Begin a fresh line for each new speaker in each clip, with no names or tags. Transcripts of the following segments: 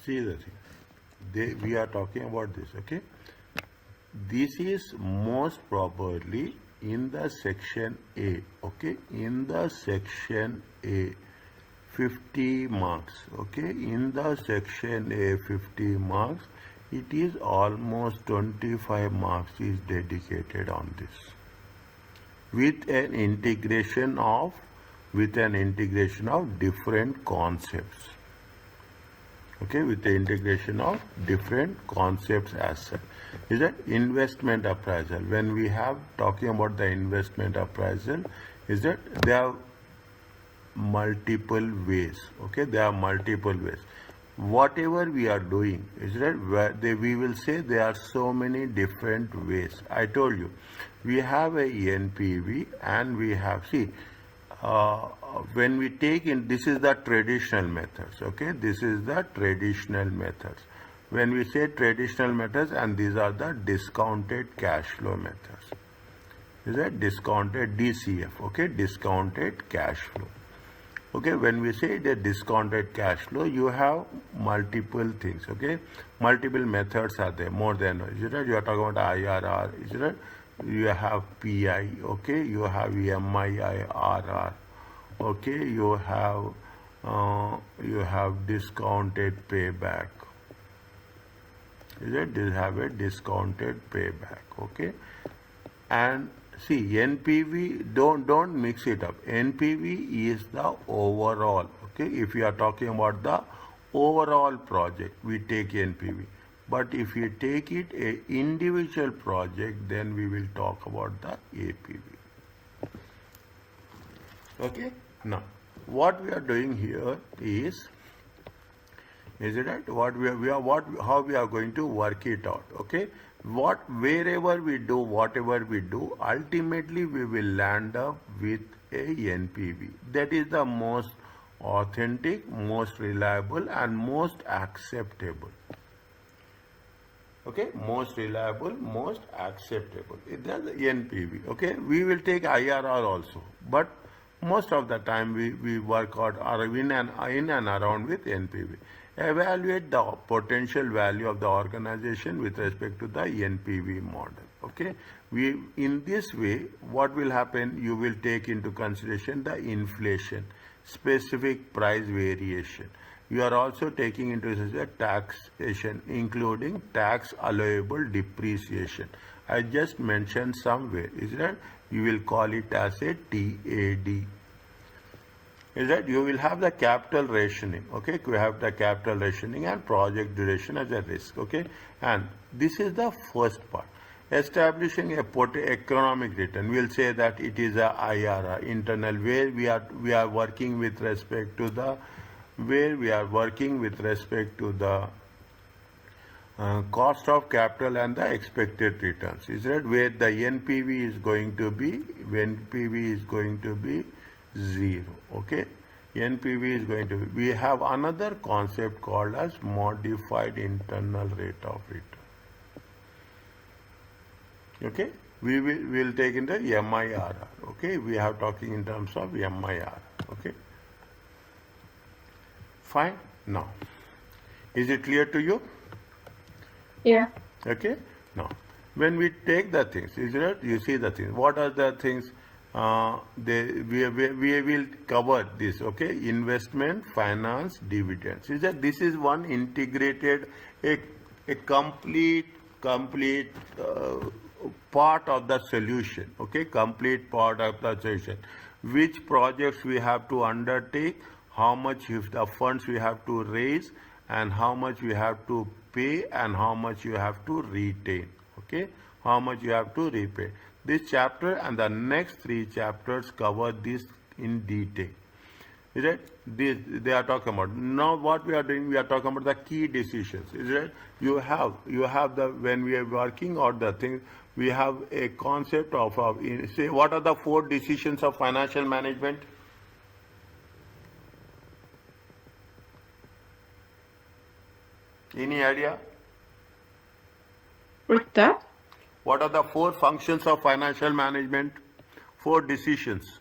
see the thing. We are talking about this, okay? This is most probably in the section A, okay? In the section A, 50 marks, okay? In the section A, 50 marks, it is almost 25 marks is dedicated on this. With an integration of different concepts. Okay, with the integration of different concepts as such. Is that investment appraisal? When we have talking about the investment appraisal, is that there are multiple ways. Okay, there are multiple ways. Whatever we are doing, is that we will say there are so many different ways. I told you, we have a NPV and we have, when we take in, this is the traditional methods, okay? This is the traditional methods. When we say traditional methods, and these are the discounted cash flow methods. Is that discounted DCF, okay? Discounted cash flow. Okay, when we say the discounted cash flow, you have multiple things, okay? Multiple methods are there, more than, is it right? You are talking about IRR, is it right? You have PI, okay? You have MIIRR, okay? You have discounted payback. Is it? You have a discounted payback, okay? And see, NPV, don't mix it up. NPV is the overall, okay? If you are talking about the overall project, we take NPV. But if you take it a individual project, then we will talk about the APV. Okay? Now, what we are doing here is it right? How we are going to work it out, okay? Wherever we do, whatever we do, ultimately we will land up with a NPV. That is the most authentic, most reliable and most acceptable. Okay, most reliable, most acceptable. That's the NPV. Okay, we will take IRR also, but most of the time we work out or in and around with NPV. Evaluate the potential value of the organization with respect to the NPV model. Okay, in this way, what will happen? You will take into consideration the inflation, specific price variation. You are also taking into consideration taxation, including tax allowable depreciation. I just mentioned somewhere, is that you will call it as a TAD. Is that you will have the capital rationing, okay? You have the capital rationing and project duration as a risk, okay? And this is the first part. Establishing a economic return, we'll say that it is a IRR, internal, where we are working with respect to the cost of capital and the expected returns. Is that where the NPV is going to be? NPV is going to be 0. Okay, NPV is going to be. We have another concept called as modified internal rate of return. Okay, we will take in the MIRR. Okay, we are talking in terms of MIRR. Okay, fine. Now, is it clear to you?
Yeah.
Okay. Now, when we take the things, is it? You see the things. What are the things? We will cover this. Okay. Investment, finance, dividends. Is that this is one integrated, a complete part of the solution. Okay. Complete part of the solution. Which projects we have to undertake, how much if the funds we have to raise, and how much we have to pay, and how much you have to retain. Okay, how much you have to repay. This chapter and the next 3 chapters cover this in detail. Is it? This they are talking about. Now what we are doing, we are talking about the key decisions. Is it? You have the, when we are working out the thing, we have a concept of say what are the 4 decisions of financial management? Any idea?
What's that?
What are the 4 functions of financial management? 4 decisions.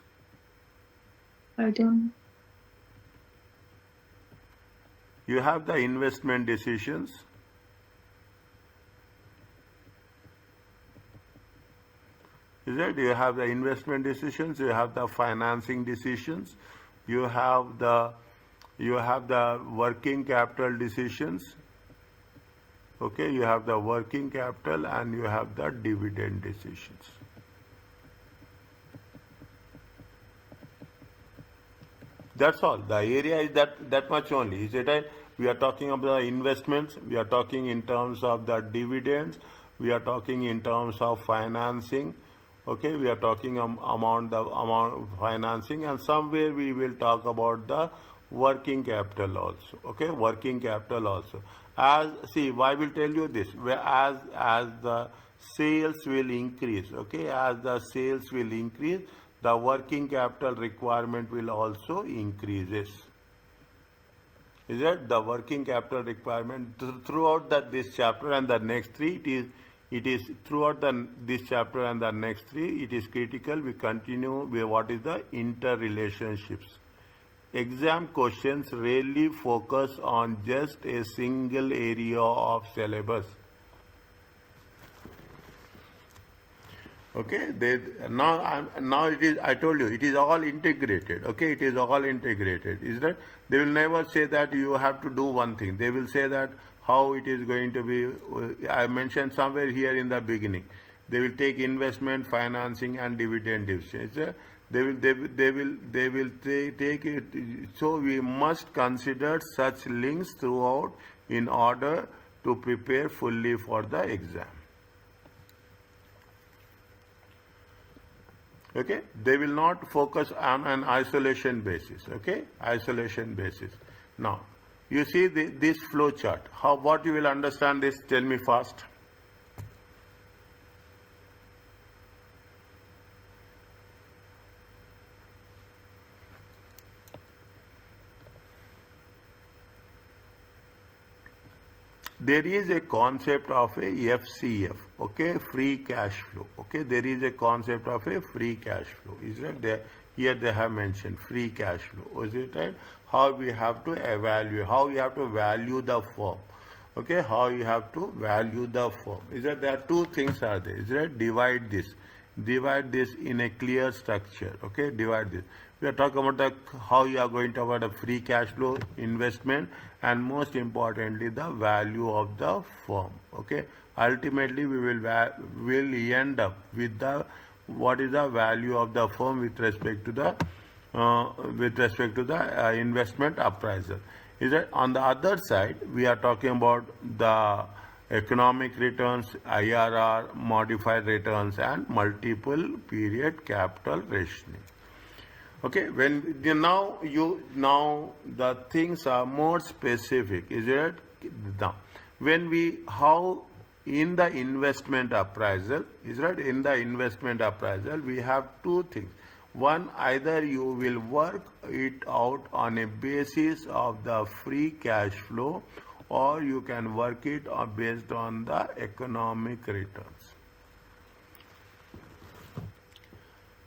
I don't.
You have the investment decisions. Is it? You have the investment decisions, you have the financing decisions, you have the working capital decisions. Okay, you have the working capital and you have the dividend decisions. That's all. The area is that much only. Is it right? We are talking about the investments. We are talking in terms of the dividends. We are talking in terms of financing. Okay, we are talking the amount of financing, and somewhere we will talk about the working capital also. Okay, working capital also. I will tell you this. As the sales will increase. Okay, as the sales will increase, the working capital requirement will also increases. Is that the working capital requirement throughout this chapter and the next three? It is throughout this chapter and the next three. It is critical. We continue with what is the interrelationships. Exam questions rarely focus on just a single area of syllabus. Okay, now it is. I told you it is all integrated. Okay, it is all integrated. Is that they will never say that you have to do one thing. They will say that how it is going to be. I mentioned somewhere here in the beginning. They will take investment, financing, and dividend division. They will take it. So we must consider such links throughout in order to prepare fully for the exam. Okay, they will not focus on an isolation basis. Okay, isolation basis. Now, you see this flow chart. What you will understand this? Tell me fast. There is a concept of a FCF, okay, free cash flow. Okay, there is a concept of a free cash flow. Is that there? Here they have mentioned free cash flow. Is it right? How we have to evaluate, how you have to value the firm. Okay, how you have to value the firm. Is that there are two things are there? Is that divide this in a clear structure. Okay, divide this. We are talking about how you are going to avoid a free cash flow, investment, and most importantly the value of the firm. Okay, ultimately we will end up with what is the value of the firm with respect to the investment appraisal. Is that on the other side we are talking about the economic returns, IRR, modified returns, and multiple period capital rationing. Okay, now the things are more specific. Is it now how in the investment appraisal? Is right in the investment appraisal we have two things. One, either you will work it out on a basis of the free cash flow, or you can work it based on the economic returns.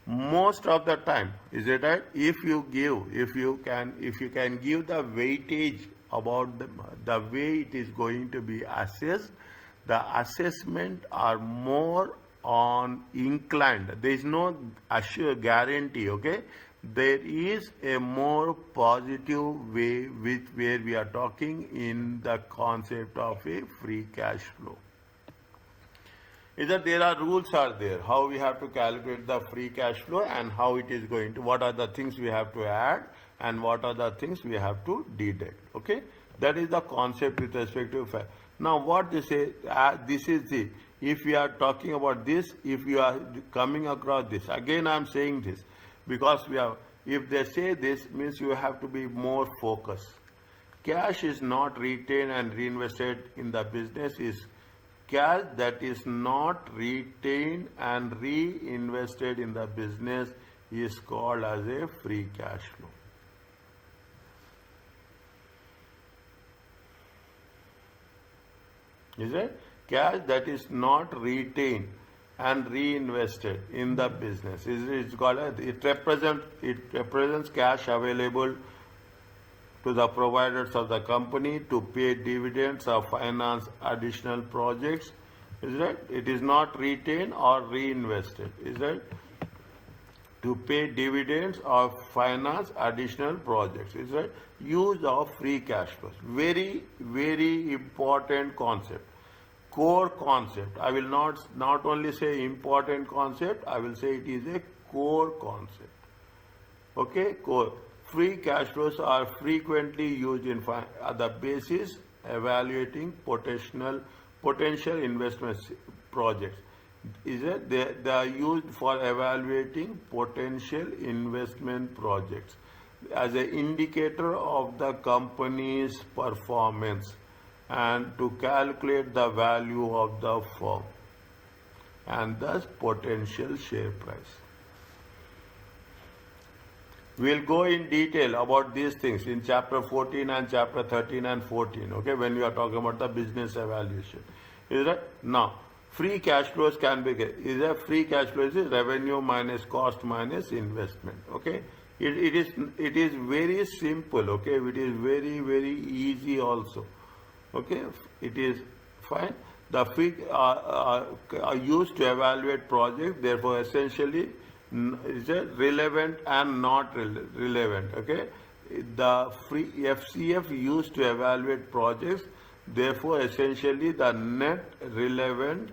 Most of the time, is it right? If you can give the weightage about the way it is going to be assessed, the assessment are more on inclined. There is no guarantee. Okay, there is a more positive way where we are talking in the concept of a free cash flow. Is that there are rules are there how we have to calculate the free cash flow and how it is going to, what are the things we have to add and what are the things we have to deduct. Okay, that is the concept with respect to fact. Now what they say, this is the, if we are talking about this, if you are coming across this, again I am saying this because if they say this means you have to be more focused. Cash is not retained and reinvested in the business is cash that is not retained and reinvested in the business is called as a free cash flow. Is it? Cash that is not retained and reinvested in the business it represents cash available to the providers of the company to pay dividends or finance additional projects. Is that? It is not retained or reinvested. Is that? To pay dividends or finance additional projects. Is that? Use of free cash flows. Very, very important concept. Core concept. I will not only say important concept, I will say it is a core concept. Okay, core. Free cash flows are frequently used in the basis evaluating potential investment projects. Is it? They are used for evaluating potential investment projects as an indicator of the company's performance and to calculate the value of the firm and thus potential share price. We'll go in detail about these things in chapter 14 and chapter 13 and 14, okay, when we are talking about the business evaluation. Is that? Now, free cash flows can be, is a free cash flow is revenue minus cost minus investment, okay. It is very simple, okay, it is very, very easy also, okay, it is fine. The free are used to evaluate projects, therefore essentially is relevant and not relevant, okay. The free FCF used to evaluate projects, therefore essentially the net relevant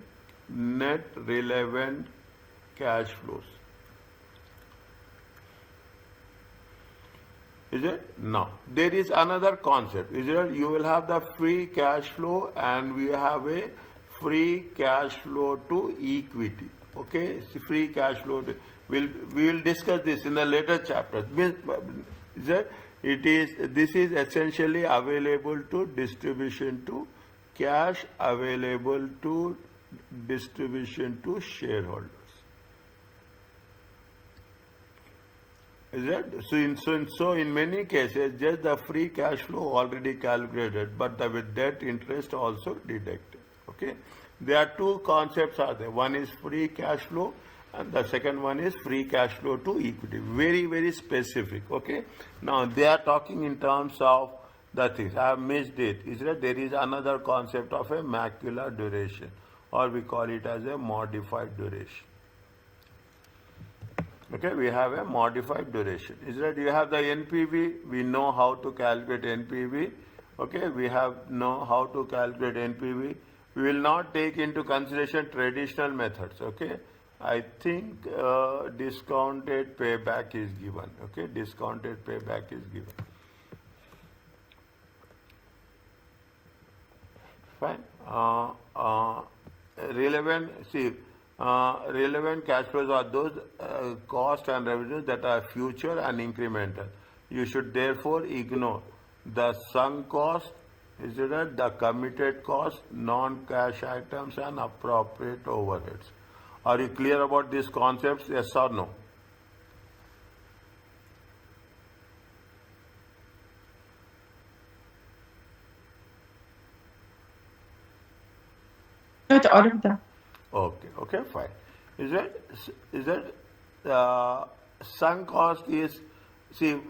cash flows. Is it? Now, there is another concept. Is it? You will have the free cash flow and we have a free cash flow to equity. Okay, free cash flow. We will discuss this in the later chapters. This is essentially available to distribution to cash available to distribution to shareholders. Is that? So in many cases, just the free cash flow already calculated, but with debt interest also deducted. Okay. There are two concepts are there. One is free cash flow and the second one is free cash flow to equity. Very, very specific. Okay. Now they are talking in terms of the things. I have missed it. Is that there is another concept of a macular duration, or we call it as a modified duration. Okay, we have a modified duration. Is that you have the NPV, we know how to calculate NPV. Okay, we know how to calculate NPV. We will not take into consideration traditional methods. Okay, I think discounted payback is given. Okay, discounted payback is given. Fine. Relevant cash flows are those costs and revenues that are future and incremental. You should therefore ignore the sunk cost, is it the committed cost, non-cash items and appropriate overheads. Are you clear about these concepts? Yes or no?
Not all of them.
Okay, fine. Is that sunk cost is, see,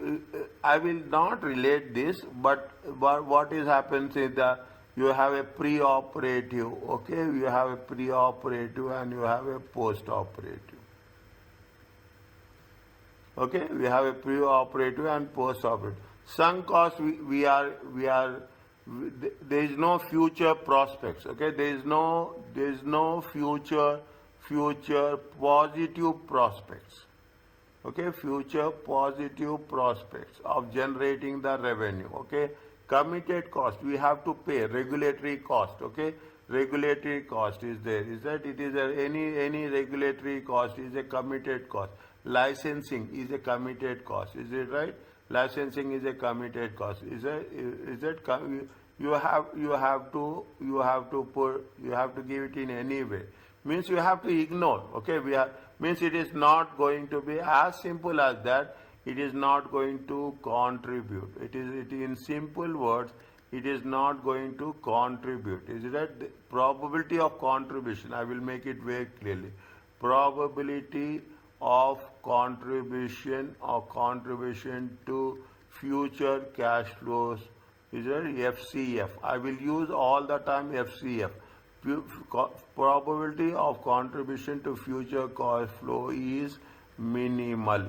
I will not relate this, but what is happens is that you have a pre-operative, okay, you have a pre-operative and you have a post-operative. Okay, we have a pre-operative and post-operative. Sunk cost, there is no future prospects. Okay, there is no future positive prospects. Okay, future positive prospects of generating the revenue. Okay, committed cost, we have to pay regulatory cost. Okay, regulatory cost is there. Is that it is any regulatory cost is a committed cost. Licensing is a committed cost. Is it right? Licensing is a committed cost. Is it you have to give it in any way. Means you have to ignore. Okay, means it is not going to be as simple as that. It is not going to contribute. It in simple words, it is not going to contribute. Is it that the probability of contribution? I will make it very clearly. Probability of contribution to future cash flows. Is it FCF? I will use all the time FCF. Probability of contribution to future cash flow is minimal.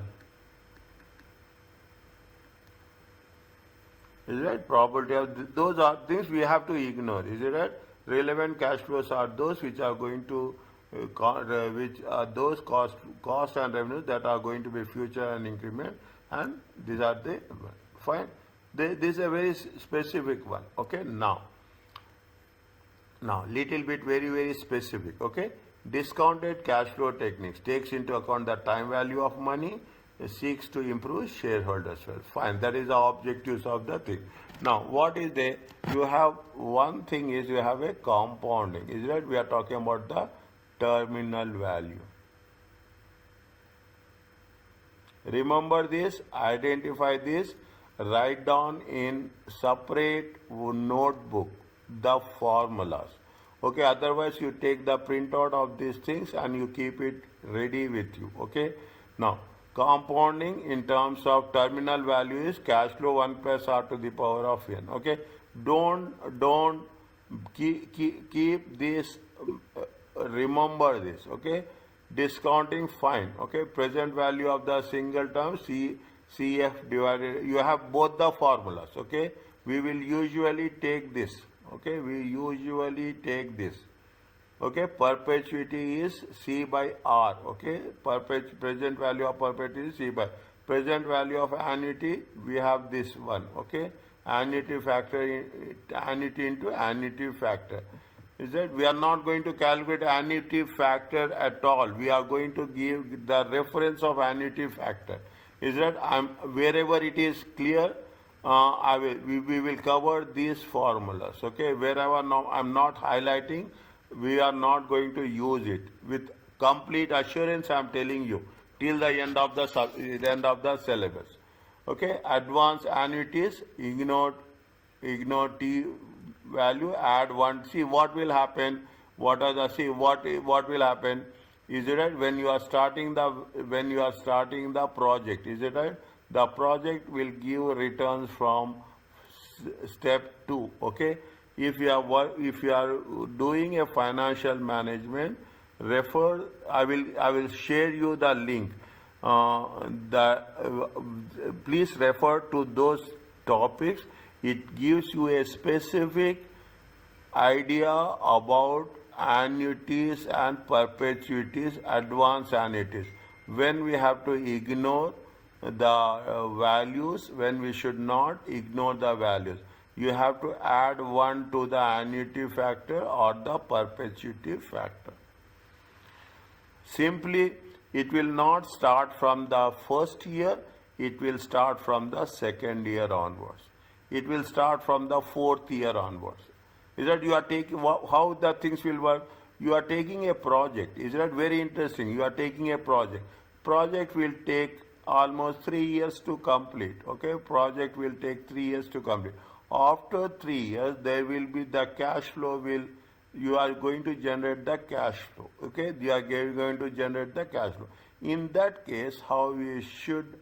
Is it right? Probability of those are things we have to ignore. Is it right? Relevant cash flows are those which are going to which are those cost and revenues that are going to be future and increment, and these are the fine. This is a very specific one. Okay, now little bit very specific. Okay, discounted cash flow techniques takes into account the time value of money, seeks to improve shareholders' wealth. Fine, that is the objectives of the thing. Now, what is there? You have one thing is you have a compounding. Is that we are talking about the terminal value. Remember this, identify this, write down in separate notebook the formulas. Okay, otherwise you take the printout of these things and you keep it ready with you. Okay, now compounding in terms of terminal value is cash flow 1 plus r to the power of n. Okay, don't keep this, remember this. Okay, discounting fine. Okay, present value of the single term CF divided, you have both the formulas. Okay, we will usually take this. Okay, we usually take this. Okay, perpetuity is C by R. Okay, present value of perpetuity is C by present value of annuity. We have this one. Okay, annuity factor, annuity into annuity factor. Is that we are not going to calculate annuity factor at all. We are going to give the reference of annuity factor. Is that wherever it is clear, we will cover these formulas. Okay, wherever now I'm not highlighting, we are not going to use it. With complete assurance, I'm telling you till the end of the syllabus. Okay, advanced annuities, ignore T value, add 1. See what will happen. What will happen? Is it right? When you are starting the project, is it right? The project will give returns from step 2. Okay, if you are doing a financial management, refer. I will share you the link. Please refer to those topics. It gives you a specific idea about annuities and perpetuities, advanced annuities. When we have to ignore the values, when we should not ignore the values. You have to add 1 to the annuity factor or the perpetuity factor. Simply, it will not start from the first year, it will start from the second year onwards. It will start from the 4th year onwards. Is that you are taking, how the things will work? You are taking a project. Is that very interesting? You are taking a project. Project will take almost 3 years to complete. Okay, project will take 3 years to complete. After 3 years, there will be the cash flow you are going to generate the cash flow. Okay, you are going to generate the cash flow. In that case, how we should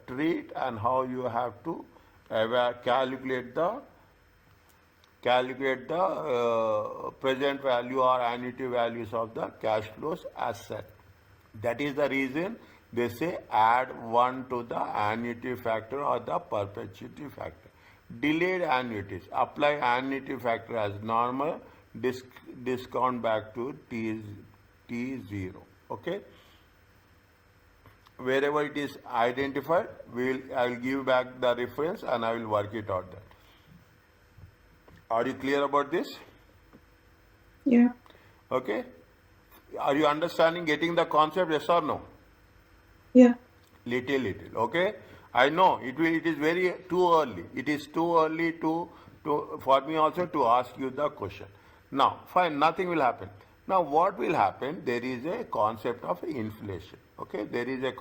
treat and how you have to calculate the present value or annuity values of the cash flows as set. That is the reason they say add 1 to the annuity factor or the perpetuity factor. Delayed annuities, apply annuity factor as normal, discount back to T0. Okay. Wherever it is identified, I will give back the reference and I will work it out. That. Are you clear about this?
Yeah.
Okay. Are you understanding, getting the concept, yes or no?
Yeah.
Little. Okay. I know it is very too early. It is too early for me also to ask you the question. Now, fine, nothing will happen. Now, what will happen? There is a concept of inflation. Okay, there is a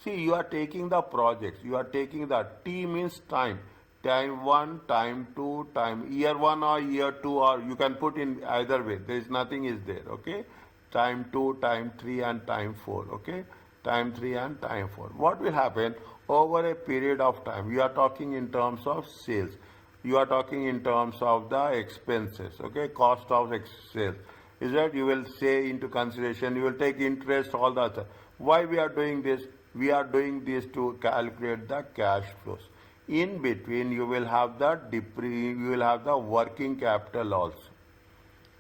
see, you are taking the projects. You are taking the T means time. Time 1, time 2, time year 1 or year 2, or you can put in either way. There is nothing is there. Okay, time 2, time 3, and time 4. Okay, time 3 and time 4. What will happen over a period of time? You are talking in terms of sales. You are talking in terms of the expenses, okay, cost of sales. Is that you will say into consideration, you will take interest, all that. Why we are doing this? We are doing this to calculate the cash flows. In between, you will have the working capital also.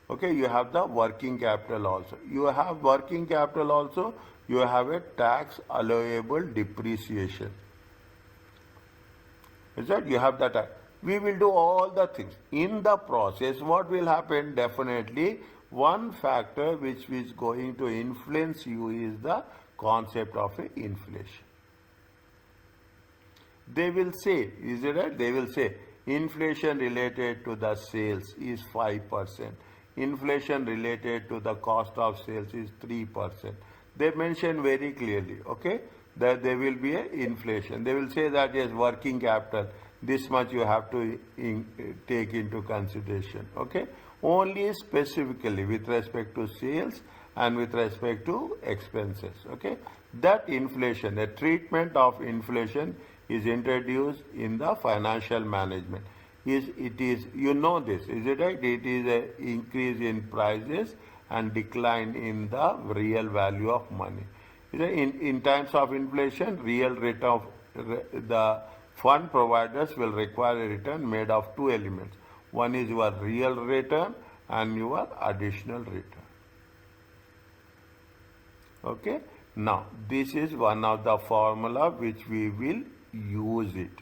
Okay, you have the working capital also. You have working capital also. You have a tax allowable depreciation. Is that you have that? We will do all the things. In the process, what will happen? Definitely, one factor which is going to influence you is the concept of inflation. They will say, is it right? They will say inflation related to the sales is 5%. Inflation related to the cost of sales is 3%. They mention very clearly, okay, that there will be a inflation. They will say that yes, working capital, this much you have to take into consideration, okay. Only specifically with respect to sales and with respect to expenses, okay. That inflation, the treatment of inflation is introduced in the financial management. It is you know this, is it right? It is an increase in prices and decline in the real value of money. In times of inflation, real rate of the fund providers will require a return made of two elements. One is your real return and your additional return. Okay. Now, this is one of the formula which we will use it.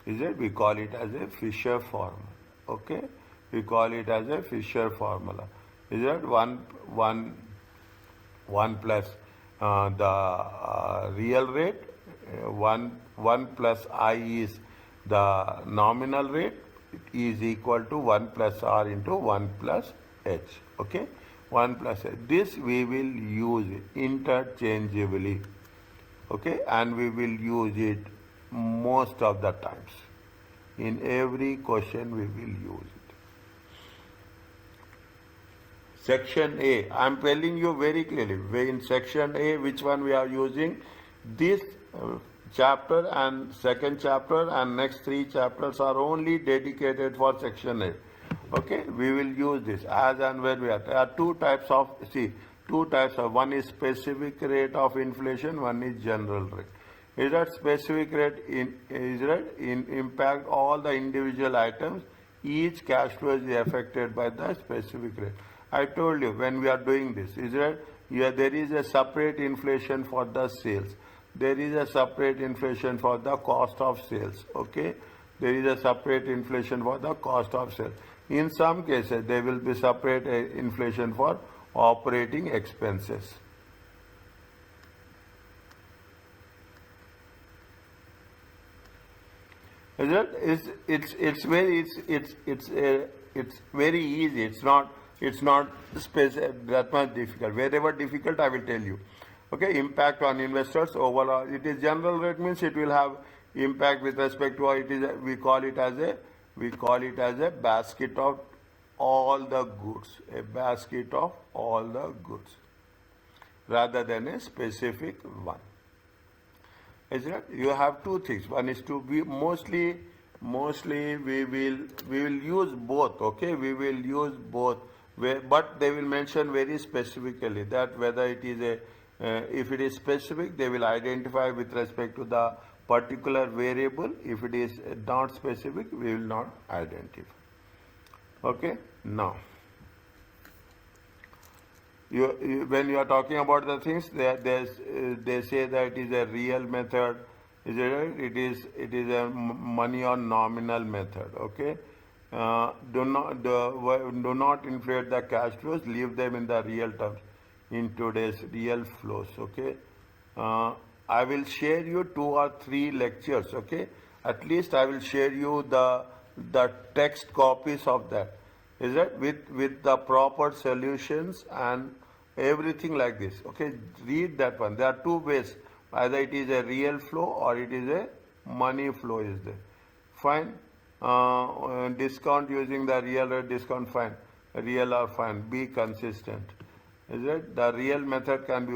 Is it? We call it as a Fisher formula. Okay. We call it as a Fisher formula. Is it? One plus the real rate. One plus I is the nominal rate. It is equal to 1 plus R into 1 plus H. Okay. 1 plus H. This we will use interchangeably. Okay. And we will use it most of the times. In every question we will use it. Section A, I am telling you very clearly, in section A, which one we are using? This chapter and second chapter and next 3 chapters are only dedicated for section A. Okay, we will use this as and when we are. There are two types of, one is specific rate of inflation, one is general rate. Is that specific rate impact all the individual items? Each cash flow is affected by the specific rate. I told you when we are doing this, is that there is a separate inflation for the sales. There is a separate inflation for the cost of sales. Okay, there is a separate inflation for the cost of sales. In some cases, there will be separate inflation for operating expenses. It's very easy. It's not that much difficult. Wherever difficult, I will tell you. Okay, impact on investors overall. It is general rate means it will have impact with respect to it is. We call it as a basket of all the goods. A basket of all the goods, rather than a specific one. Is it? You have two things. One is to be mostly we will use both. Okay, we will use both. But they will mention very specifically that whether it is if it is specific, they will identify with respect to the particular variable. If it is not specific, we will not identify. Okay. Now, when you are talking about the things, they say that it is a real method. Is it right? It is a money or nominal method. Okay. Do not inflate the cash flows. Leave them in the real terms, in today's real flows. Okay. I will share you 2 or 3 lectures. Okay. At least I will share you the text copies of that. Is that with the proper solutions and everything like this. Okay, read that one. There are 2 ways. Either it is a real flow or it is a money flow is there. Fine. Discount using the real or discount, fine. Real or fine. Be consistent. Is it? The real method can be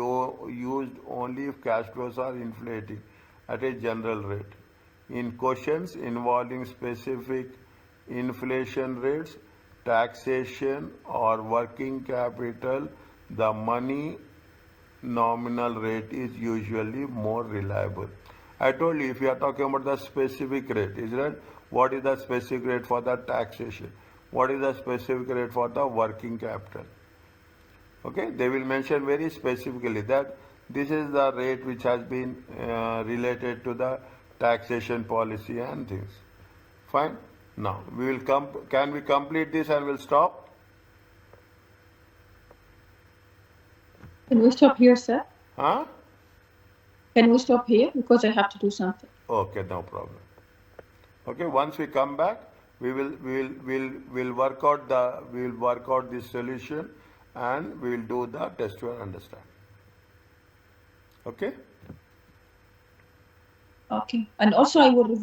used only if cash flows are inflating at a general rate. In questions involving specific inflation rates, taxation, or working capital, the money nominal rate is usually more reliable. I told you if you are talking about the specific rate, is that what is the specific rate for the taxation? What is the specific rate for the working capital? Okay, they will mention very specifically that this is the rate which has been related to the taxation policy and things. Fine. Now we will come. Can we complete this and we'll stop?
Can we stop here, sir?
Huh?
Can we stop here? Because I have to do something.
Okay, no problem. Okay, once we come back, we'll work out this solution and we will do the test to understand. Okay.
Okay. And also I will review